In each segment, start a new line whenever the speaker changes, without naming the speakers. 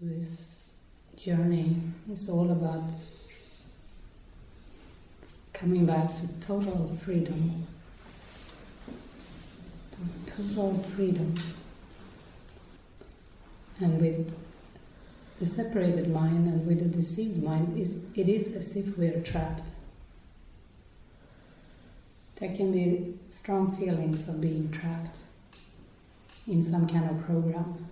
This journey is all about coming back to total freedom. Total freedom. And with the separated mind and with the deceived mind, it is as if we are trapped. There can be strong feelings of being trapped in some kind of program.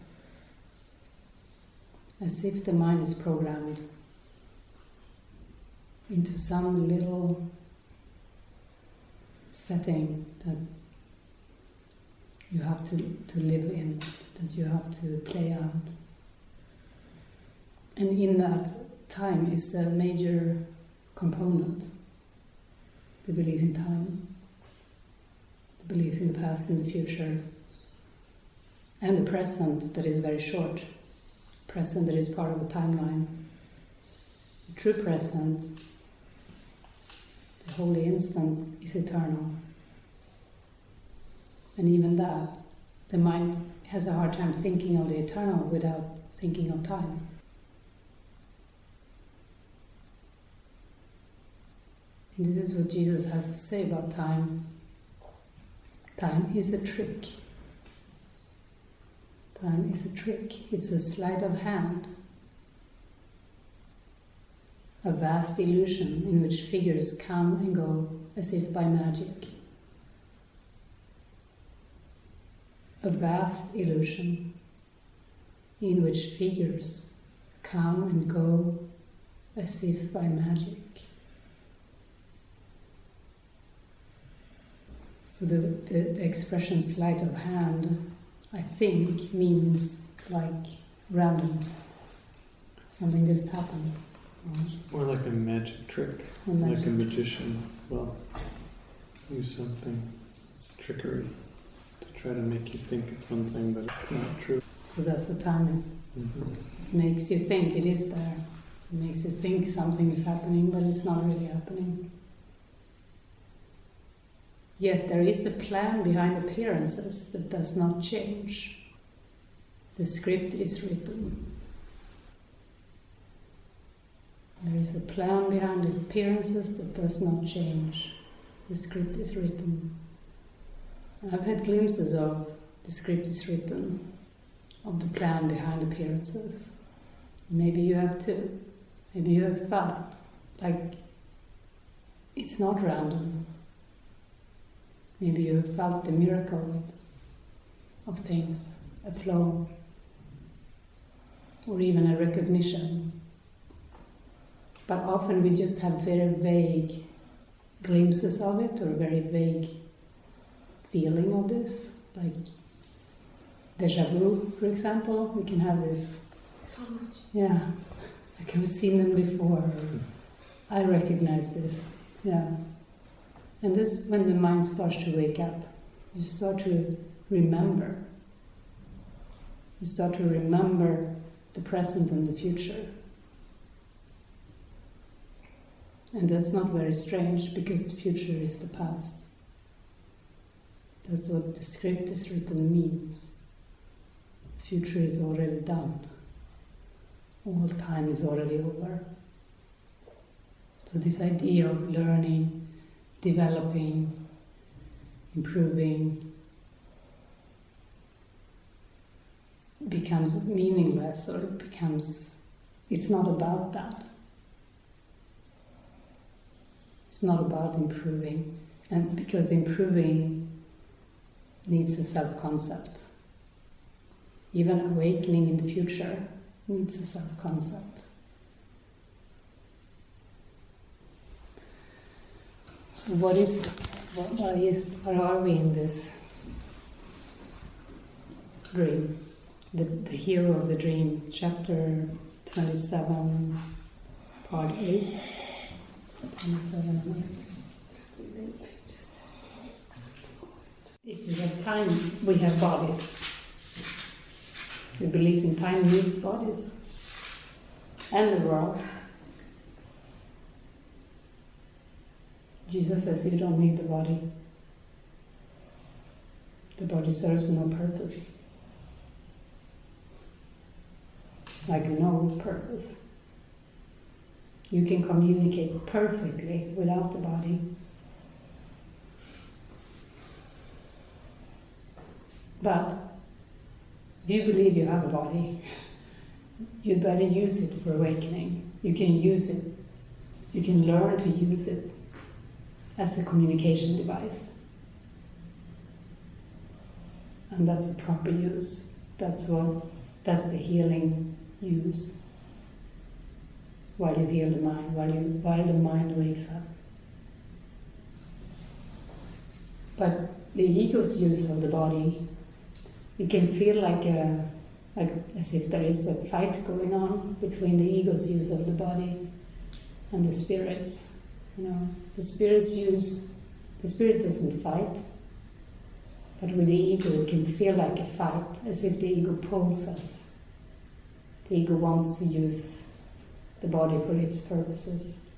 As if the mind is programmed into some little setting that you have to live in, that you have to play out. And in that, time is the major component. The belief in time, the belief in the past and the future, and the present that is very short. Present that is part of the timeline. The true present, the holy instant, is eternal. And even that, the mind has a hard time thinking of the eternal without thinking of time. And this is what Jesus has to say about time. Time is a trick. Time is a trick. It's a sleight of hand. A vast illusion in which figures come and go as if by magic. A vast illusion in which figures come and go as if by magic. So the expression sleight of hand, I think, means like random. Something just happens.
It's more like a magic trick, like a magician. Well, use something. It's trickery to try to make you think it's one thing, but it's not true.
So that's what time is.
Mm-hmm.
It makes you think it is there. It makes you think something is happening, but it's not really happening. Yet there is a plan behind appearances that does not change. The script is written. There is a plan behind appearances that does not change. The script is written. I've had glimpses of the script is written, of the plan behind appearances. Maybe you have too. Maybe you have felt like it's not random. Maybe you have felt the miracle of things, a flow, or even a recognition. But often we just have very vague glimpses of it, or a very vague feeling of this, like deja vu, for example. We can have this.
So much.
Yeah, like I've seen them before. I recognize this. Yeah. And this, when the mind starts to wake up, you start to remember. You start to remember the present and the future. And that's not very strange, because the future is the past. That's what the script is written means. The future is already done. All time is already over. So this idea of learning, developing, improving, becomes meaningless, or it's not about that. It's not about improving, and because improving needs a self-concept. Even awakening in the future needs a self-concept. So what are we in this dream? The hero of the dream, chapter 27, part 8. 27 and 8. If we have time, we have bodies. We believe in time needs bodies. And the world. Jesus says you don't need the body. The body serves no purpose. like no purpose. You can communicate perfectly without the body. But if you believe you have a body, you'd better use it for awakening. You can use it. You can learn to use it as a communication device. And that's the proper use. That's the healing use. While you heal the mind, while the mind wakes up. But the ego's use of the body, it can feel like as if there is a fight going on between the ego's use of the body and the spirit's. The spirit doesn't fight, but with the ego it can feel like a fight, as if the ego pulls us. The ego wants to use the body for its purposes,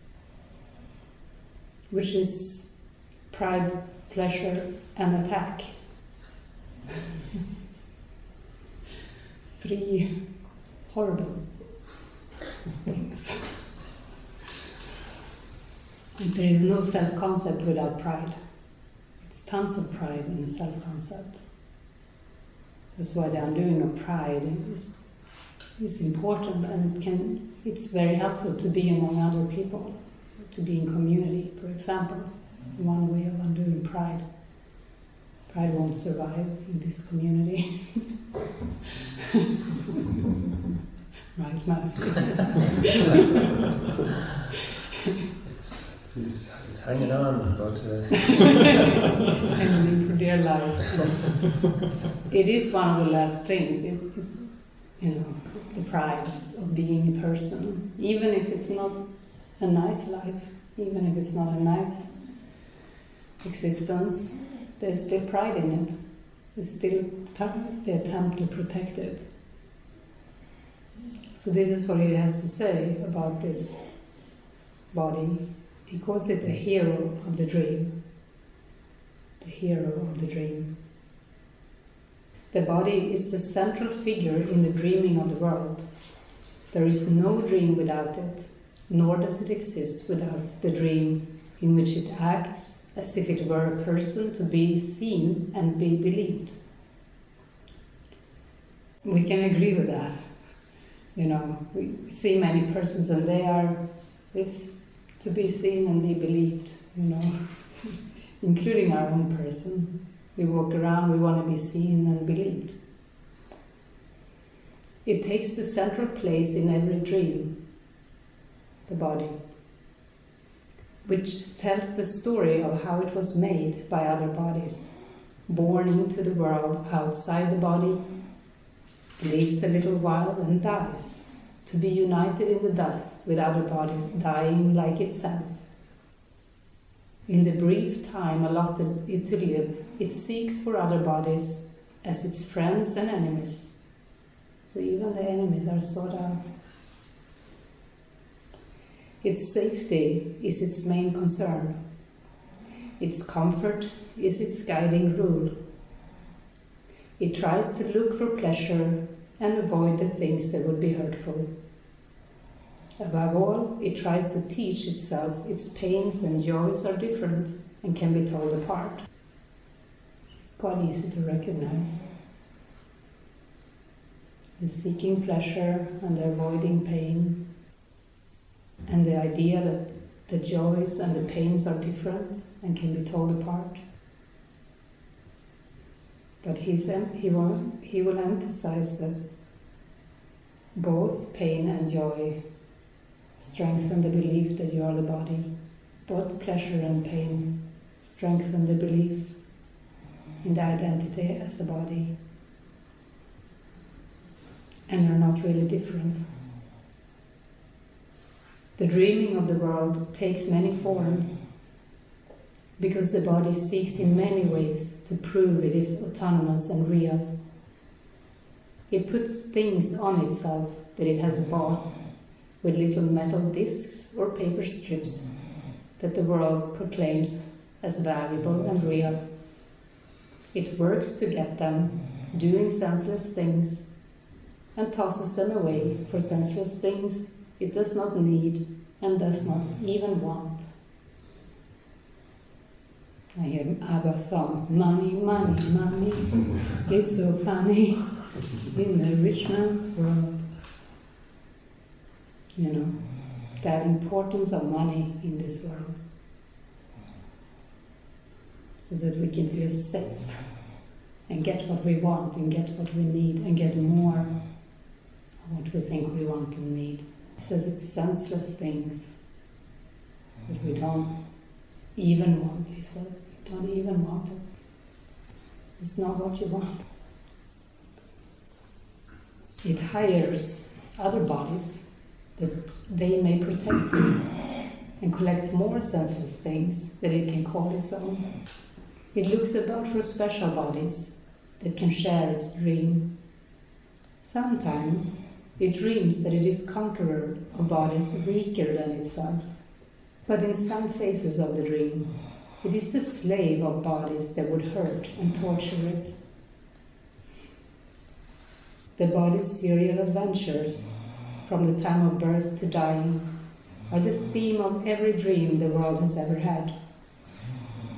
which is pride, pleasure, and attack. 3 horrible things. And there is no self-concept without pride. It's tons of pride in self-concept. That's why the undoing of pride is important, and it's very helpful to be among other people, to be in community, for example. It's one way of undoing pride. Pride won't survive in this community. Right, Matthew?
It's hanging on, but
hanging for dear life. It is one of the last things. The pride of being a person, even if it's not a nice life, even if it's not a nice existence, there's still pride in it. There's still the attempt to protect it. So this is what he has to say about this body. He calls it the hero of the dream. The hero of the dream. The body is the central figure in the dreaming of the world. There is no dream without it, nor does it exist without the dream in which it acts as if it were a person to be seen and be believed. We can agree with that. We see many persons and they are this to be seen and be believed, including our own person. We walk around, we want to be seen and believed. It takes the central place in every dream, the body, which tells the story of how it was made by other bodies, born into the world outside the body, lives a little while and dies, to be united in the dust with other bodies, dying like itself. In the brief time allotted it to live, it seeks for other bodies as its friends and enemies. So even the enemies are sought out. Its safety is its main concern. Its comfort is its guiding rule. It tries to look for pleasure and avoid the things that would be hurtful. Above all, it tries to teach itself its pains and joys are different and can be told apart. It's quite easy to recognize. The seeking pleasure and the avoiding pain, and the idea that the joys and the pains are different and can be told apart. But he will emphasize that both pain and joy strengthen the belief that you are the body. Both pleasure and pain strengthen the belief in the identity as a body. And you're not really different. The dreaming of the world takes many forms because the body seeks in many ways to prove it is autonomous and real. It puts things on itself that it has bought with little metal discs or paper strips that the world proclaims as valuable and real. It works to get them, doing senseless things, and tosses them away for senseless things it does not need and does not even want. I hear ABBA song, money, money, money, it's so funny in the rich man's world. You know, that importance of money in this world. So that we can feel safe and get what we want and get what we need and get more of what we think we want and need. It says it's senseless things that we don't even want, he said. You don't even want it. It's not what you want. It hires other bodies that they may protect it and collect more senseless things that it can call its own. It looks about for special bodies that can share its dream. Sometimes it dreams that it is conqueror of bodies weaker than itself. But in some phases of the dream, it is the slave of bodies that would hurt and torture it. The body's serial adventures, from the time of birth to dying, are the theme of every dream the world has ever had.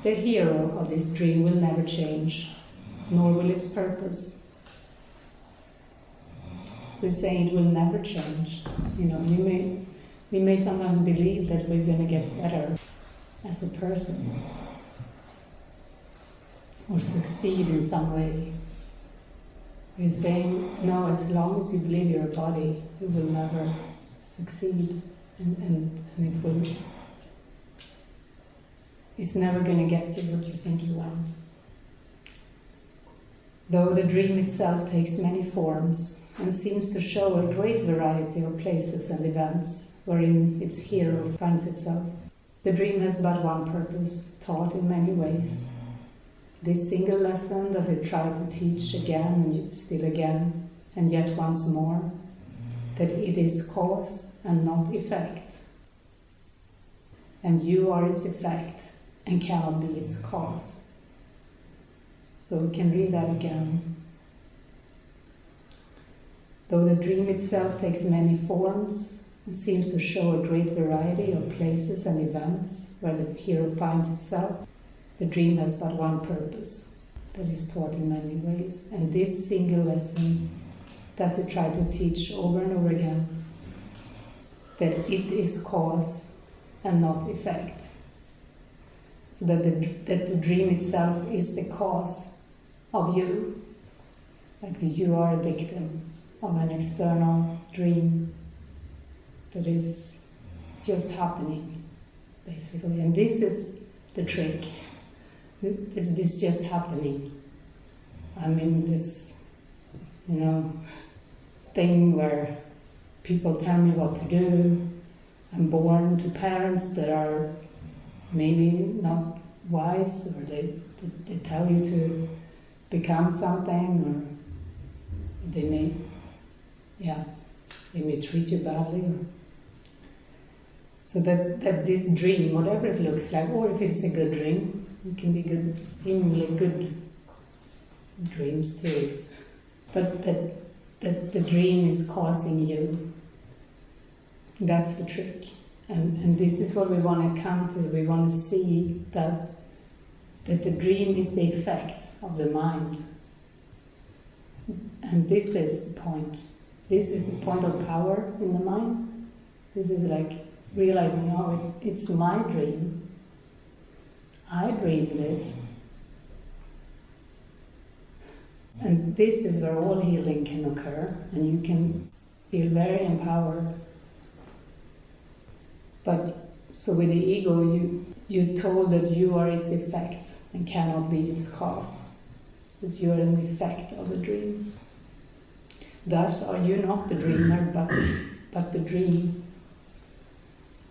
The hero of this dream will never change, nor will its purpose. So he's saying it will never change. You know, we may sometimes believe that we're going to get better as a person, or succeed in some way. He's saying, no, as long as you believe you're a body, you will never succeed, and it will. It's never going to get you what you think you want. Though the dream itself takes many forms and seems to show a great variety of places and events wherein its hero finds itself, the dream has but one purpose, taught in many ways. This single lesson does it try to teach again and still again, and yet once more, that it is cause and not effect. And you are its effect and cannot be its cause. So we can read that again. Though the dream itself takes many forms and seems to show a great variety of places and events where the hero finds itself, the dream has but one purpose, that is taught in many ways. And this single lesson does it try to teach over and over again, that it is cause and not effect. So that the dream itself is the cause of you. Like you are a victim of an external dream that is just happening, basically. And this is the trick. It is just happening. I mean, this, thing where people tell me what to do. I'm born to parents that are maybe not wise, or they tell you to become something, or they may treat you badly. So that this dream, whatever it looks like, or if it's a good dream, it can be good, seemingly good dreams too, but that the dream is causing you. That's the trick. And this is what we want to come to. We want to see that the dream is the effect of the mind. And this is the point. This is the point of power in the mind. This is like realizing, oh, it's my dream. I dream this. And this is where all healing can occur, and you can feel very empowered. But so with the ego, you're told that you are its effect and cannot be its cause. That you are an effect of the dream. Thus are you not the dreamer, but the dream.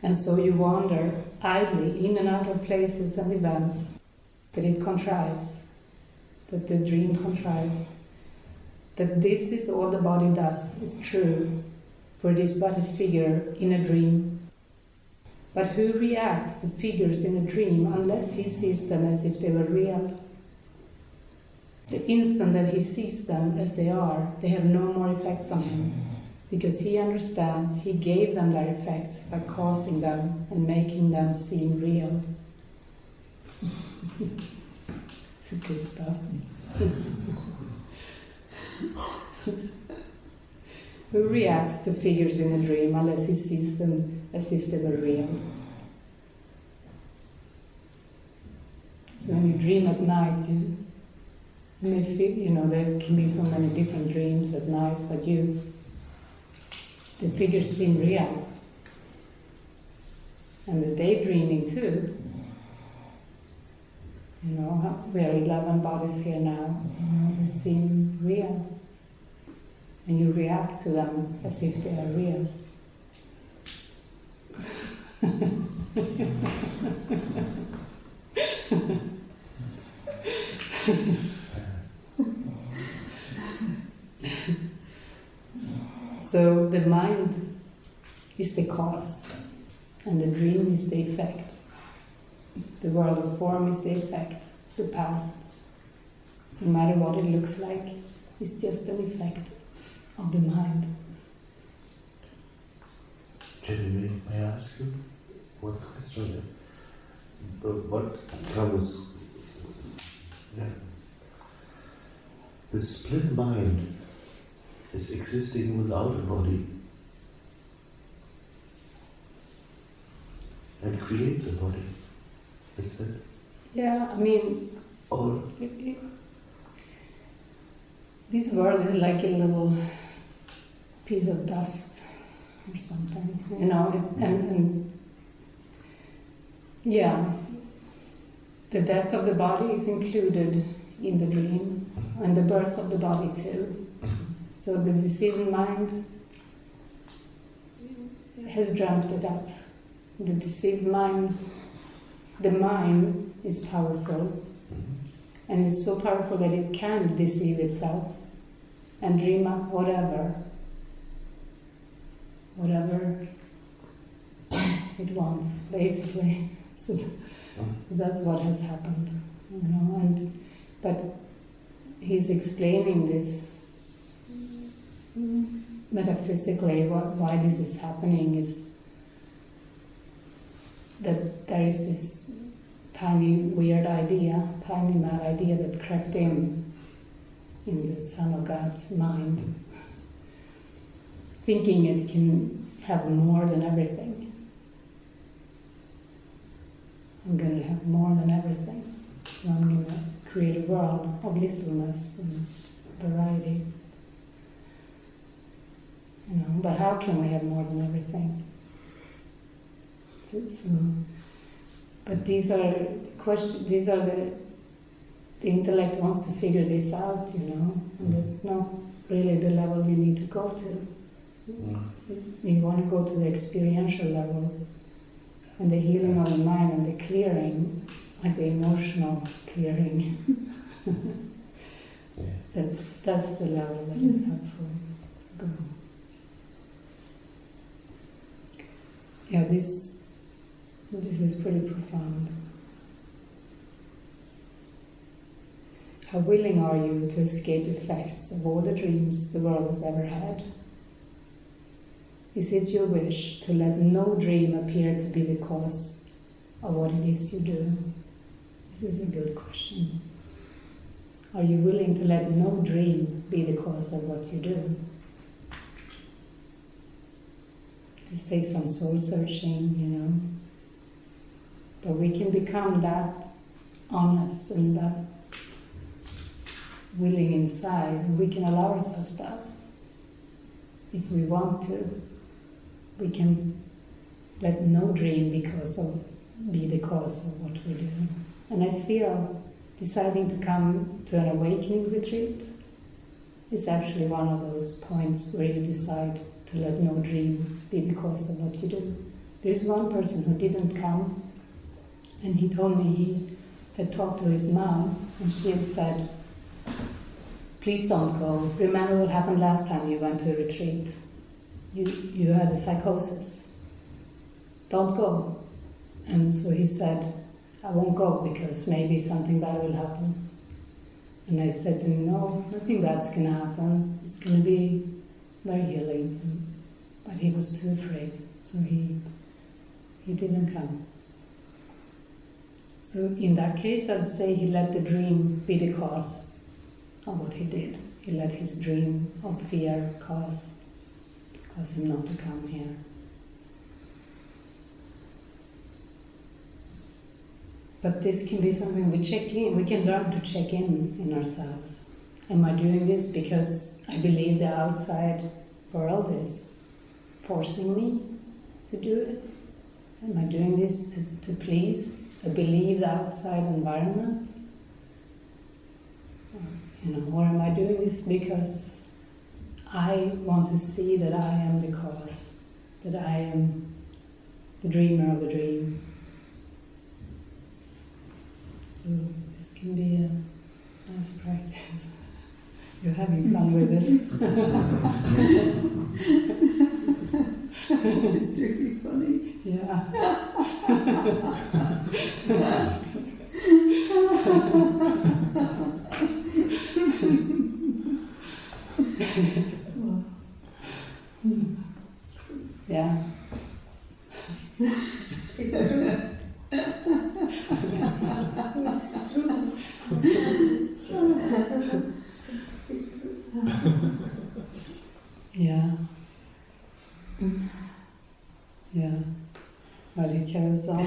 And so you wander idly in and out of places and events that it contrives, that the dream contrives. That this is all the body does is true, for it is but a figure in a dream. But who reacts to figures in a dream unless he sees them as if they were real? the instant that he sees them as they are, they have no more effects on him. Because he understands he gave them their effects by causing them and making them seem real. It's good stuff. Who reacts to figures in a dream unless he sees them as if they were real? So when you dream at night, you may feel, there can be so many different dreams at night, but the figures seem real. And the daydreaming too. We are 11 bodies here now. They seem real. And you react to them as if they are real. So the mind is the cause, and the dream is the effect. The world of form is the effect, the past. No matter what it looks like, it's just an effect of the mind.
Jenny, may I ask you one question? What comes? The split mind is existing without a body and creates a body. Is that?
Yeah,
Or
this world is like a little piece of dust or something, and the death of the body is included in the dream, and the birth of the body too. So the deceived mind has dreamt it up. The deceived mind, the mind is powerful, and it's so powerful that it can deceive itself and dream up whatever it wants, basically. So that's what has happened, but he's explaining this metaphysically. Why this is happening is that there is this tiny weird idea, tiny mad idea that crept in the Son of God's mind, thinking it can have more than everything. I'm going to have more than everything. So I'm going to create a world of littleness and variety. But how can we have more than everything? But these are the questions. These are the intellect wants to figure this out, and that's not really the level you need to go to. You want to go to the experiential level, and the healing of the mind and the clearing, like the emotional clearing. That's the level that is helpful to go. Yeah, this is pretty profound. How willing are you to escape the effects of all the dreams the world has ever had? Is it your wish to let no dream appear to be the cause of what it is you do? This is a good question. Are you willing to let no dream be the cause of what you do? This takes some soul searching, But we can become that honest and that willing inside. We can allow ourselves that. If we want to, we can let no dream be the cause of what we do. And I feel deciding to come to an awakening retreat is actually one of those points where you decide to let no dream be the cause of what you do. There's one person who didn't come, and he told me he had talked to his mom, and she had said, "Please don't go. Remember what happened last time you went to a retreat. You had a psychosis. Don't go." And so he said, "I won't go because maybe something bad will happen." And I said to him, no, nothing bad's going to happen. It's going to be very healing. But he was too afraid, so he didn't come. So in that case, I'd say he let the dream be the cause of what he did. He let his dream of fear cause him not to come here. But this can be something we check in. We can learn to check in ourselves. Am I doing this because I believe the outside world is forcing me to do it? Am I doing this to please a believed outside environment? Or am I doing this because I want to see that I am the cause, that I am the dreamer of the dream? So this can be a nice practice. You're having fun with this.
It's really funny.
Yeah. Yeah.
It's true. It's true. It's true.
Yeah. Yeah. Well, it carries on.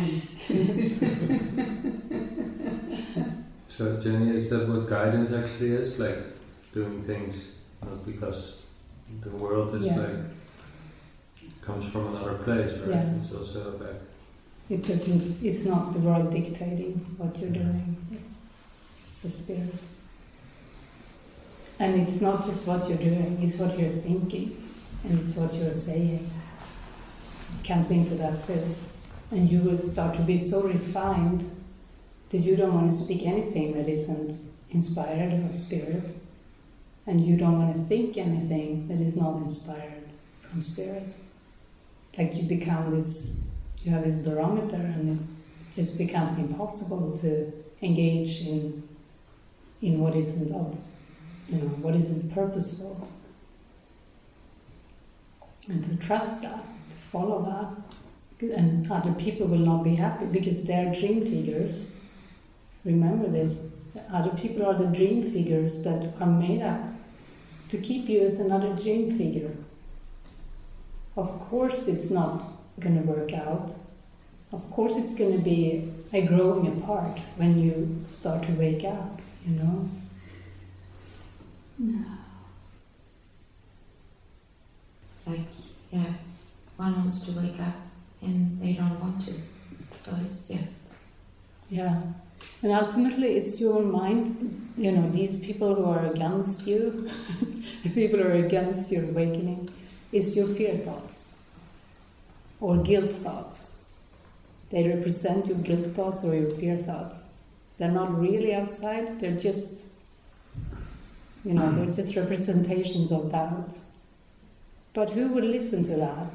So, Jenny, is that what guidance actually is? Like doing things not because the world is comes from another place, right?
Yeah.
It's also like
It's not the world dictating what you're doing. It's the spirit. And it's not just what you're doing, it's what you're thinking, and it's what you're saying. It comes into that too. And you will start to be so refined that you don't want to speak anything that isn't inspired of spirit. And you don't want to think anything that is not inspired from spirit. Like you become this, you have this barometer, and it just becomes impossible to engage in what isn't what isn't purposeful. And to trust that, to follow that. And other people will not be happy because they're dream figures. Remember this, other people are the dream figures that are made up to keep you as another dream figure. Of course it's not going to work out. Of course it's going to be a growing apart when you start to wake up,
No. Like, one wants to wake up and they don't want to. So it's just...
Yeah. And ultimately it's your mind, these people who are against you, the people who are against your awakening, is your fear thoughts or guilt thoughts. They represent your guilt thoughts or your fear thoughts. They're not really outside, they're just, they're just representations of doubt. But who would listen to that?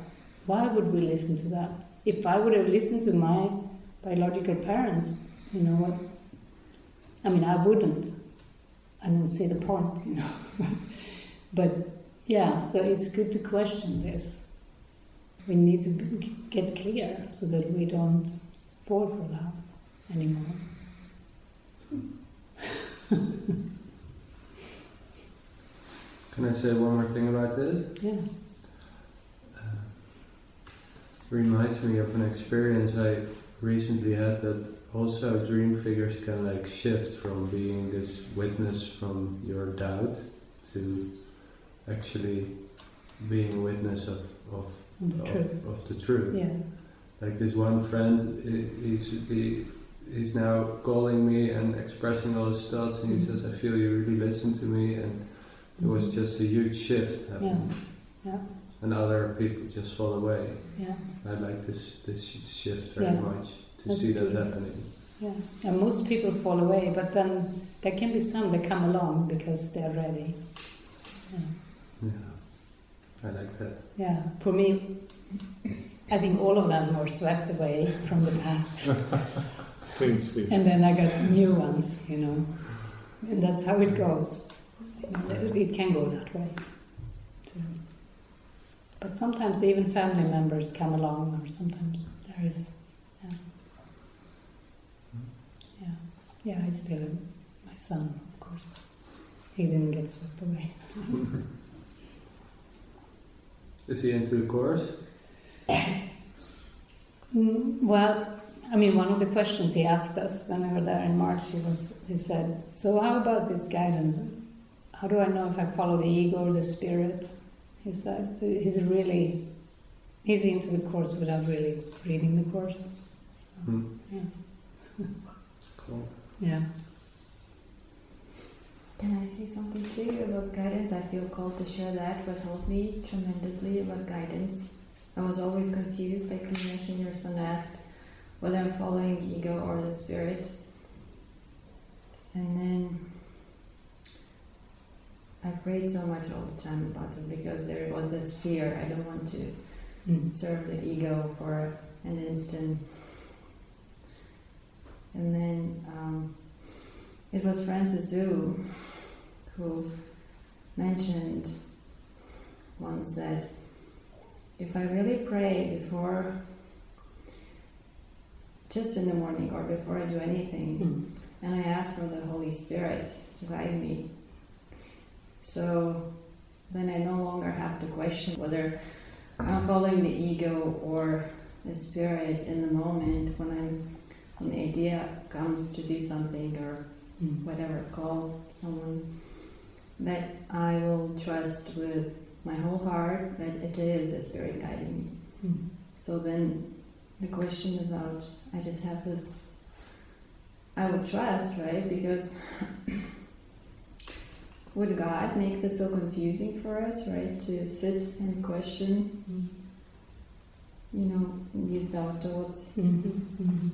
Why would we listen to that? If I would have listened to my biological parents, you know what? I mean, I wouldn't. I don't see the point, But yeah, so it's good to question this. We need to get clear so that we don't fall for that anymore.
Can I say one more thing about this?
Yeah.
Reminds me of an experience I recently had, that also dream figures can shift from being this witness from your doubt to actually being a witness of the truth.
Yeah.
Like this one friend, he's now calling me and expressing all his thoughts, and he says, "I feel you really listen to me," and there was just a huge shift happening.
Yeah.
And other people just fall away.
Yeah.
I like this shift very much, to see that happening.
Yeah, and most people fall away, but then there can be some that come along because they're ready.
Yeah, I like that.
Yeah, for me, I think all of them were swept away from the past.
Clean sweep.
And then I got new ones, And that's how it goes. It can go that way too. But sometimes even family members come along, or sometimes there is, yeah, I still have my son, of course. He didn't get swept away.
Is he into the course?
Well, I mean, one of the questions he asked us when we were there in March, he said, so how about this guidance? How do I know if I follow the ego or the spirit? He said. So he's into the course without really reading the course. So, yeah.
Cool.
Yeah.
Can I say something to you about guidance? I feel called to share that. What helped me tremendously about guidance. I was always confused, like you mentioned, your son asked whether I'm following the ego or the spirit. And then I prayed so much all the time about this because there was this fear. I don't want to serve the ego for an instant. And then it was Francis Zhu who mentioned once that if I really pray before, just in the morning or before I do anything, and I ask for the Holy Spirit to guide me, so then I no longer have to question whether I'm following the ego or the spirit in the moment when the idea comes to do something or whatever, call someone, that I will trust with my whole heart that it is the spirit guiding me. So then the question is out. I just have this, I would trust, right? Because would God make this so confusing for us, right? To sit and question, these doubt thoughts.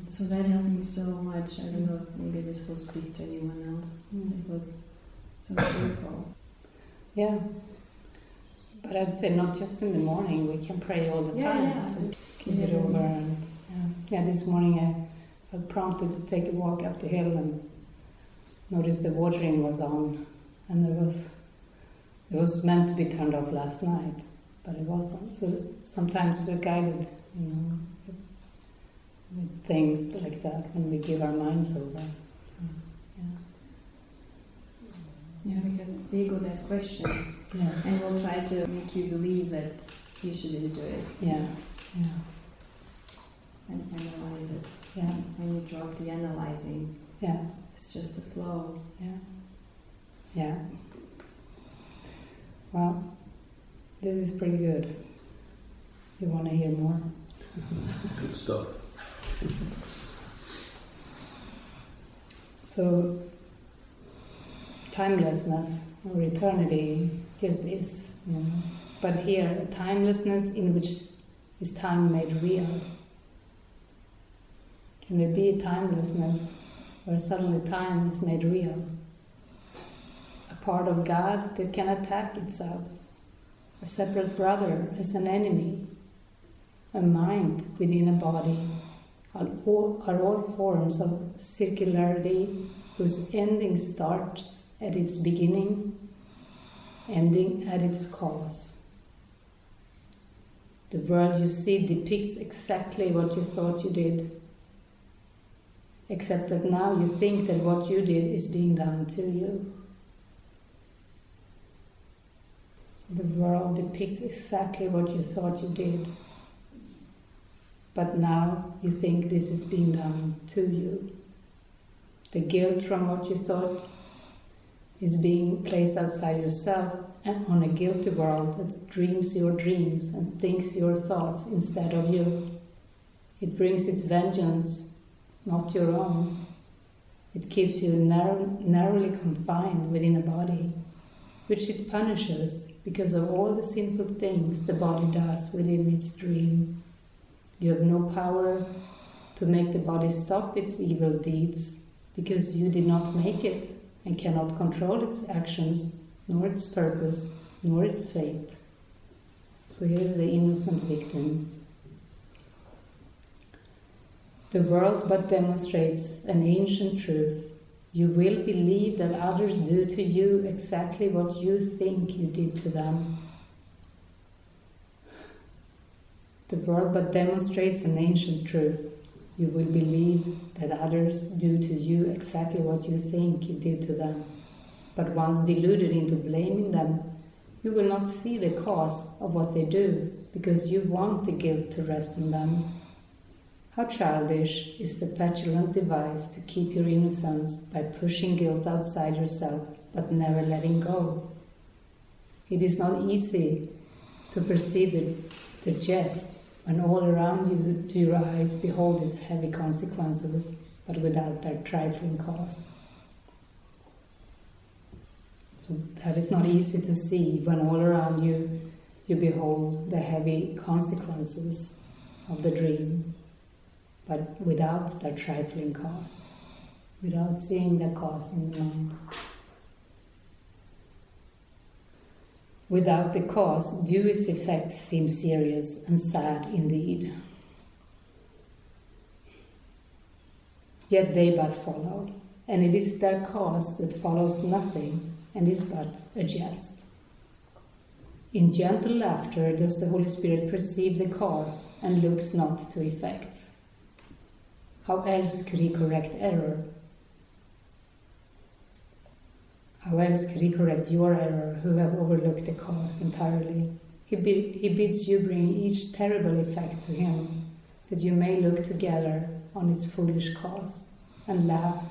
So that helped me so much. I don't know if maybe this will speak to anyone else. It was so beautiful.
Yeah. But I'd say not just in the morning, we can pray all the time to keep it over. And, this morning I felt prompted to take a walk up the hill and noticed the watering was on, and it was meant to be turned off last night, but it wasn't. So sometimes we're guided, with things like that when we give our minds over. So,
yeah, because it's the ego that questions, and will try to make you believe that you should do it. And analyze it. And you drop the analyzing. It's just a flow.
Well, this is pretty good. You want to hear more?
Good stuff.
So, timelessness or eternity just is, But here, a timelessness in which is time made real. Can there be a timelessness where suddenly time is made real? A part of God that can attack itself, a separate brother as an enemy, a mind within a body, are all forms of circularity whose ending starts at its beginning, ending at its cause. The world you see depicts exactly what you thought you did, except that now you think that what you did is being done to you. So the world depicts exactly what you thought you did, but now you think this is being done to you. The guilt from what you thought is being placed outside yourself and on a guilty world that dreams your dreams and thinks your thoughts instead of you. It brings its vengeance, not your own. It keeps you narrowly confined within a body, which it punishes because of all the sinful things the body does within its dream. You have no power to make the body stop its evil deeds because you did not make it and cannot control its actions, nor its purpose, nor its fate. So here is the innocent victim. The world but demonstrates an ancient truth. You will believe that others do to you exactly what you think you did to them. The world but demonstrates an ancient truth. You will believe that others do to you exactly what you think you did to them. But once deluded into blaming them, you will not see the cause of what they do, because you want the guilt to rest on them. How childish is the petulant device to keep your innocence by pushing guilt outside yourself, but never letting go. It is not easy to perceive the jest when all around you to your eyes behold its heavy consequences, but without their trifling cause. So that is not easy to see when all around you behold the heavy consequences of the dream, but without their trifling cause, without seeing the cause in the mind. Without the cause, do its effects seem serious and sad indeed. Yet they but follow, and it is their cause that follows nothing and is but a jest. In gentle laughter does the Holy Spirit perceive the cause and looks not to effects. How else could he correct error? How else could he correct your error, who have overlooked the cause entirely? He bids you bring each terrible effect to him, that you may look together on its foolish cause and laugh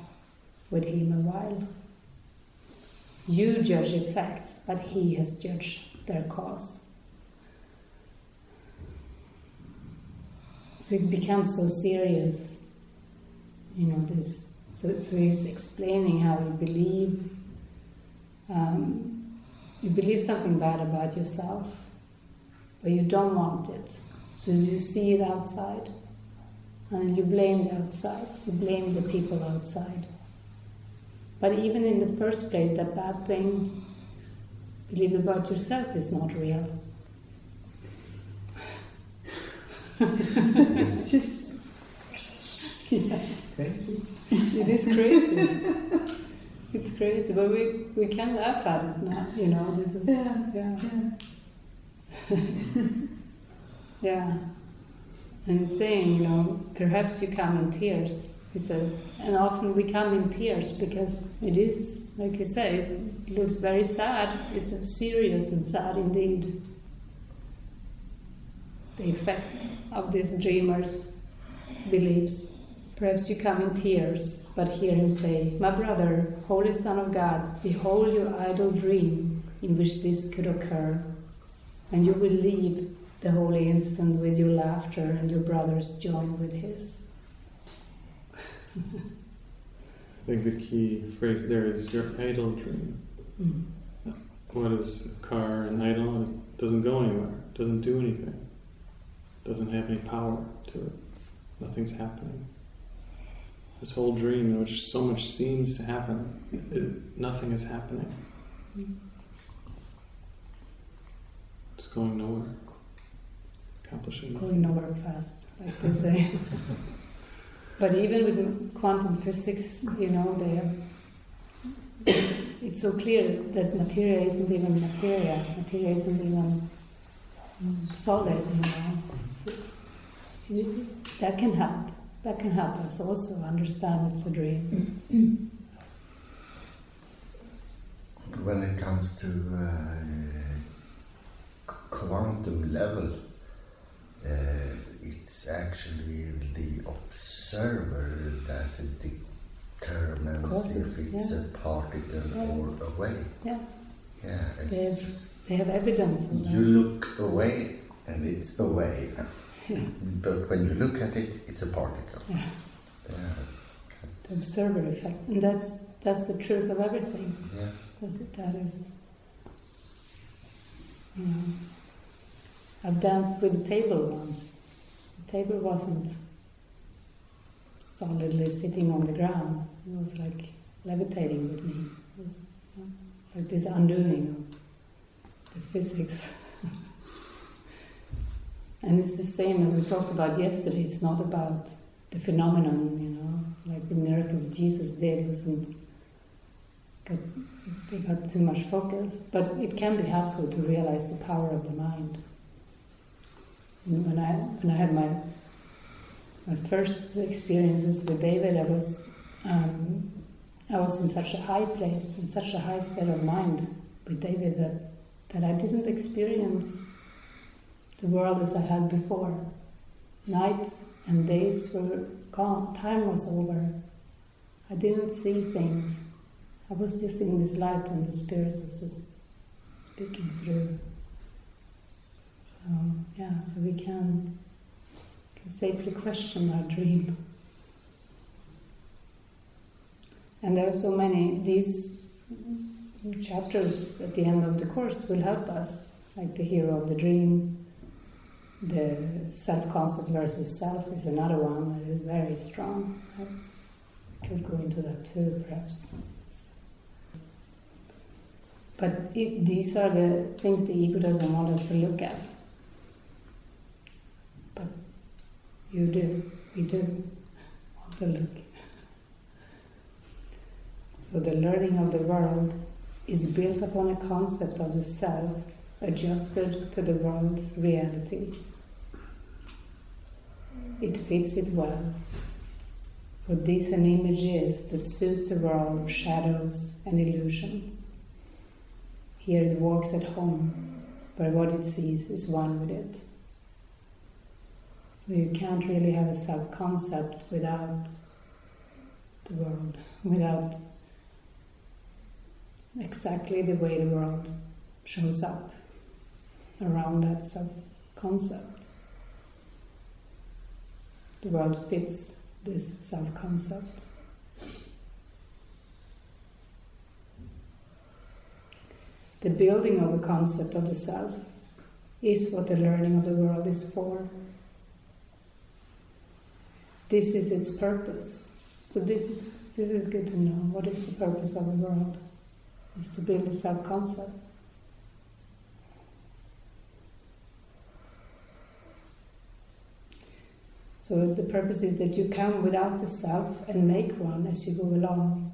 with him a while. You judge effects, but he has judged their cause. So it becomes so serious, this. So he's explaining how you believe something bad about yourself, but you don't want it. So you see it outside, and you blame the outside, you blame the people outside. But even in the first place, that bad thing believe about yourself is not real. It's just
Crazy.
It is crazy. It's crazy, but we can laugh at it now, this is, yeah. And he's saying, perhaps you come in tears, he says, and often we come in tears because it is, like you say, it looks very sad, it's serious and sad indeed. The effects of this dreamer's beliefs. Perhaps you come in tears, but hear him say, "My brother, Holy Son of God, behold your idle dream in which this could occur, and you will leave the holy instant with your laughter and your brother's join with his."
I think the key phrase there is your idle dream. What is a car, an idle? It doesn't go anywhere, it doesn't do anything, it doesn't have any power to it, nothing's happening. This whole dream in which so much seems to happen, nothing is happening. It's going nowhere, accomplishing nothing.
Going nowhere fast, like they say. But even with quantum physics, it's so clear that materia isn't even materia. Materia isn't even solid, That can help. That can help us also understand it's a dream.
When it comes to quantum level, it's actually the observer that determines if it's a particle or a wave.
Yeah.
Yeah.
They have evidence.
You look away and it's a wave.
Yeah.
But when you look at it, it's a particle.
Yeah. The observer effect, and that's the truth of everything.
Yeah.
That is. I've danced with the table once. The table wasn't solidly sitting on the ground. It was like levitating with me. It was like this undoing of the physics. And it's the same as we talked about yesterday. It's not about the phenomenon, like the miracles Jesus did wasn't we got too much focus. But it can be helpful to realize the power of the mind. When I had my first experiences with David, I was in such a high place, in such a high state of mind with David that I didn't experience the world as I had before. Nights and days were gone, time was over. I didn't see things. I was just in this light and the Spirit was just speaking through. So we can safely question our dream. And there are so many, these chapters at the end of the course will help us, like the hero of the dream, the self-concept versus self is another one that is very strong. I could go into that too, perhaps. But these are the things the ego doesn't want us to look at. But we do want to look. So the learning of the world is built upon a concept of the self adjusted to the world's reality. It fits it well, for this an image is that suits a world of shadows and illusions. Here it walks at home, where what it sees is one with it. So you can't really have a self-concept without the world, without exactly the way the world shows up around that self-concept. The world fits this self-concept. The building of a concept of the self is what the learning of the world is for. This is its purpose. So this is good to know. What is the purpose of the world? Is to build a self-concept. So the purpose is that you come without the self and make one as you go along.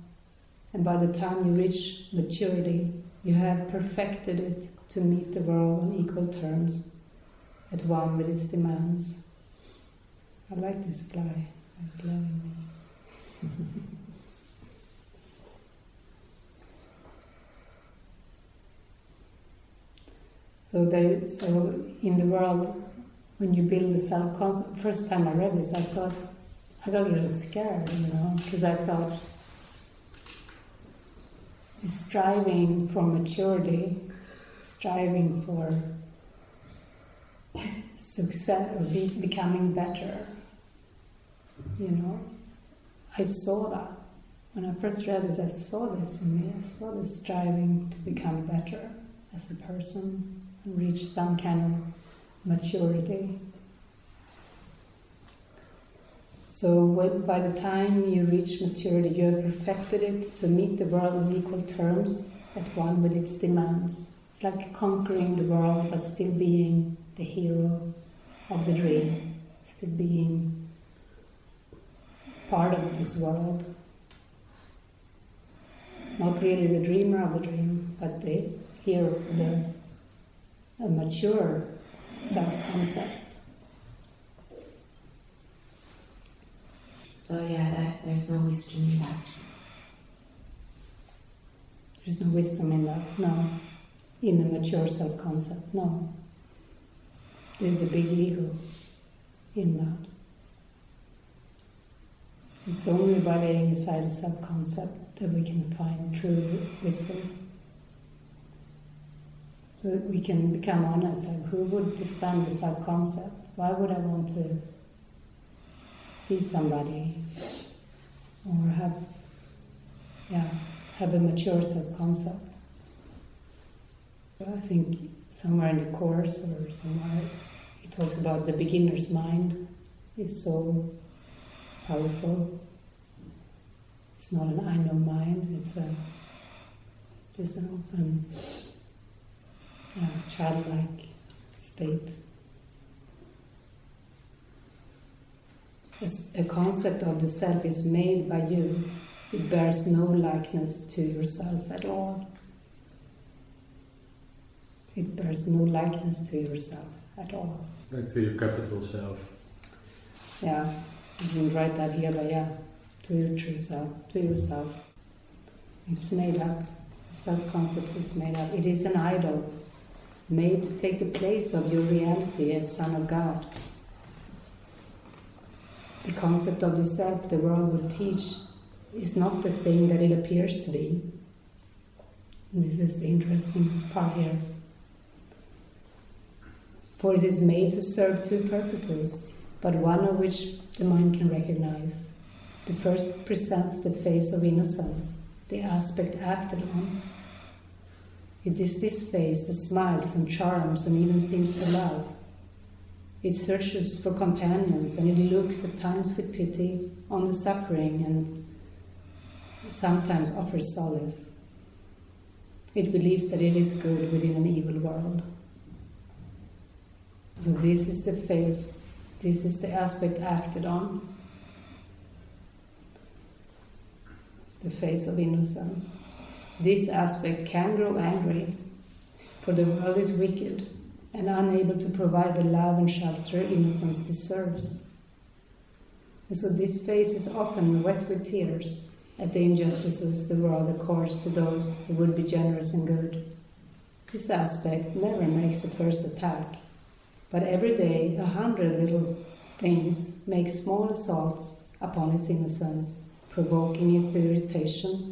And by the time you reach maturity, you have perfected it to meet the world on equal terms, at one with its demands. I like this fly. It's loving me. So in the world, when you build a self-concept, first time I read this, I got a little scared, because I thought, striving for maturity, striving for success, or becoming better, I saw that. When I first read this, I saw this in me. I saw this striving to become better as a person and reach some kind of maturity. So by the time you reach maturity, you have perfected it to meet the world on equal terms, at one with its demands. It's like conquering the world, but still being the hero of the dream, still being part of this world. Not really the dreamer of the dream, but the hero, a mature self-concept.
So there's no wisdom in that.
There's no wisdom in that, no. In a mature self-concept, no. There's a big ego in that. It's only by laying aside a self-concept that we can find true wisdom. So we can become honest, like who would defend the self-concept? Why would I want to be somebody or have a mature self-concept? I think somewhere in the course or somewhere it talks about the beginner's mind is so powerful. It's not an I know mind, it's just an open, childlike state. A concept of the self is made by you It bears no likeness to yourself at all. It bears no likeness to yourself at all.
Like to your capital self.
Yeah, you can write that here, but yeah, to your true self, to yourself. It's made up. Self-concept is made up. It is an idol made to take the place of your reality as Son of God. The concept of the self the world will teach is not the thing that it appears to be. And this is the interesting part here. For it is made to serve two purposes, but one of which the mind can recognize. The first presents the face of innocence, the aspect acted on. It is this face that smiles and charms and even seems to love. It searches for companions and it looks at times with pity on the suffering and sometimes offers solace. It believes that it is good within an evil world. So this is the face, this is the aspect acted on. The face of innocence. This aspect can grow angry, for the world is wicked and unable to provide the love and shelter innocence deserves. And so this face is often wet with tears at the injustices the world accords to those who would be generous and good. This aspect never makes the first attack, but every day 100 little things make small assaults upon its innocence, provoking it to irritation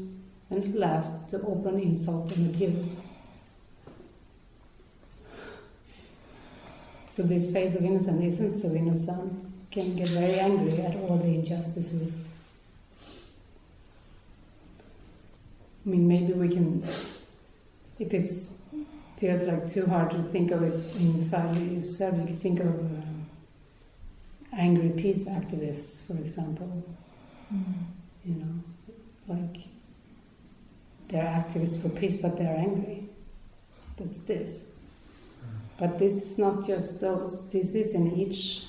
and at last to open insult and abuse. So this face of innocence isn't so innocent, can get very angry at all the injustices. I mean, maybe we can, if it feels like too hard to think of it inside yourself, you can think of angry peace activists, for example. You know, like they're activists for peace, but they're angry. That's this. But this is not just those. This is in each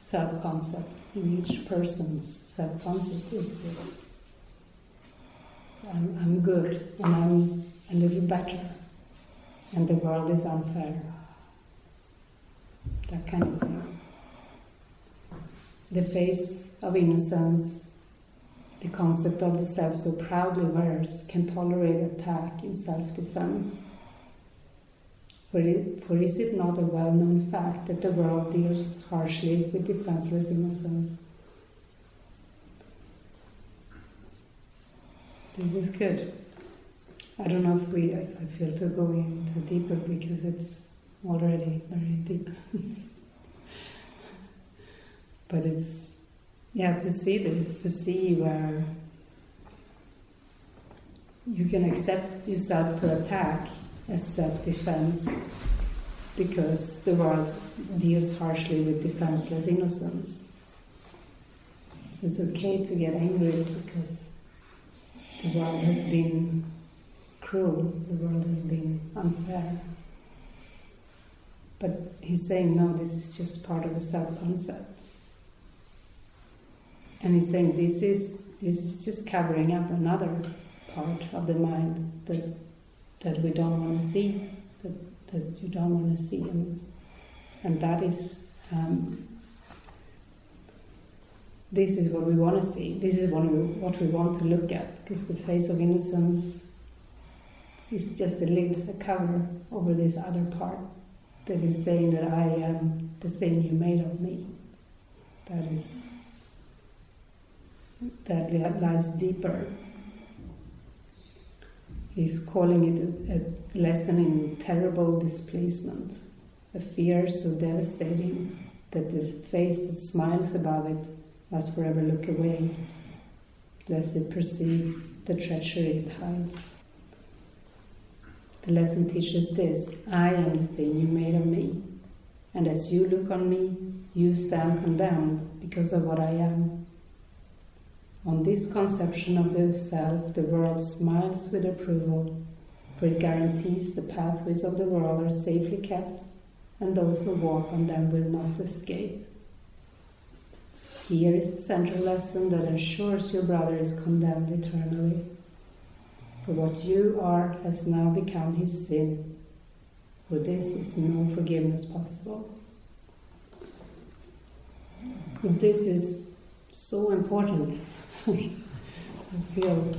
self-concept, in each person's self-concept is this. I'm good, and I'm a little better, and the world is unfair. That kind of thing. The face of innocence, the concept of the self so proudly wears, can tolerate attack in self-defense. For is it not a well-known fact that the world deals harshly with defenseless innocence? This is good. I don't know if I feel to go into deeper because it's already very deep. But it's, to see this, to see where you can accept yourself to attack as self-defense because the world deals harshly with defenseless innocence. So it's okay to get angry because the world has been cruel, the world has been unfair. But he's saying, no, this is just part of the self-concept. And he's saying this is just covering up another part of the mind that we don't want to see, that you don't want to see, and that is this is what we want to see. This is what we want to look at, because the face of innocence is just a lid, a cover over this other part that is saying that I am the thing you made of me. That lies deeper. He's calling it a lesson in terrible displacement, a fear so devastating that the face that smiles above it must forever look away, lest it perceive the treachery it hides. The lesson teaches this: I am the thing you made of me, and as you look on me, you stand condemned because of what I am. On this conception of the self, the world smiles with approval, for it guarantees the pathways of the world are safely kept, and those who walk on them will not escape. Here is the central lesson that ensures your brother is condemned eternally. For what you are has now become his sin. For this is no forgiveness possible. This is so important. I feel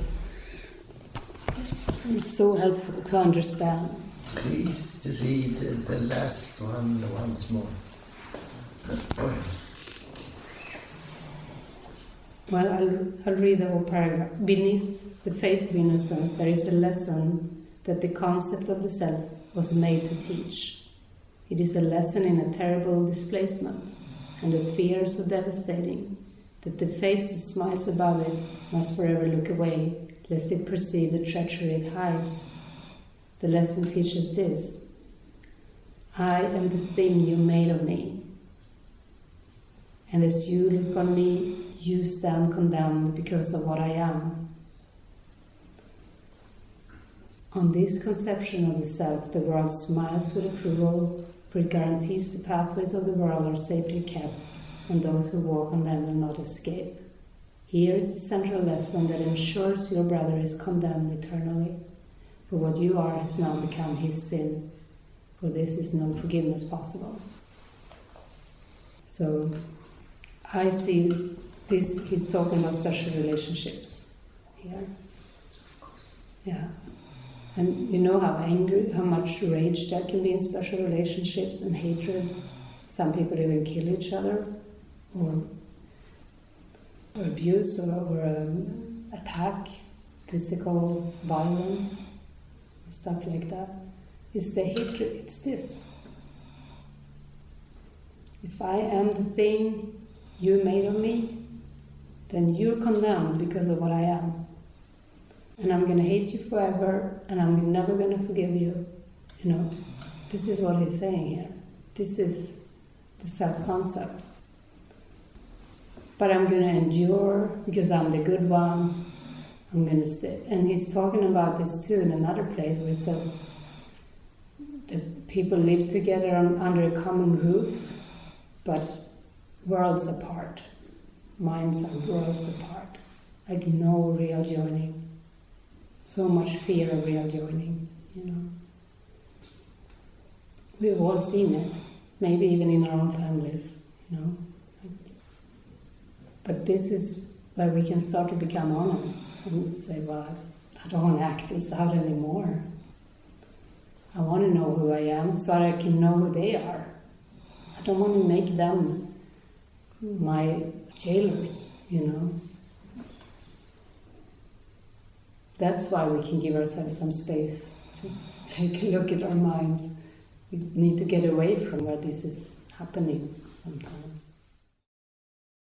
it's so helpful to understand.
Please read the last one once more.
Well, I'll read the whole paragraph. Beneath the face of innocence, there is a lesson that the concept of the self was made to teach. It is a lesson in a terrible displacement, and a fear so devastating that the face that smiles above it must forever look away, lest it perceive the treachery it hides. The lesson teaches this: I am the thing you made of me, and as you look on me, you stand condemned because of what I am. On this conception of the self, the world smiles with approval, for it guarantees the pathways of the world are safely kept, and those who walk on them will not escape. Here is the central lesson that ensures your brother is condemned eternally, for what you are has now become his sin. For this is no forgiveness possible. So, I see this, he's talking about special relationships here. Yeah. And you know how much rage there can be in special relationships, and hatred. Some people even kill each other, or abuse, or attack, physical violence, stuff like that. It's the hatred, it's this. If I am the thing you made of me, then you're condemned because of what I am. And I'm going to hate you forever, and I'm never going to forgive you. You know, this is what he's saying here. This is the self-concept. But I'm going to endure because I'm the good one. I'm going to stay. And he's talking about this too in another place where he says that people live together under a common roof, but worlds apart. Minds are worlds apart. Like no real joining. So much fear of real joining, you know. We've all seen it, maybe even in our own families, you know. But this is where we can start to become honest and say, well, I don't want to act this out anymore. I want to know who I am so that I can know who they are. I don't want to make them my jailers, you know. That's why we can give ourselves some space to take a look at our minds. We need to get away from where this is happening sometimes.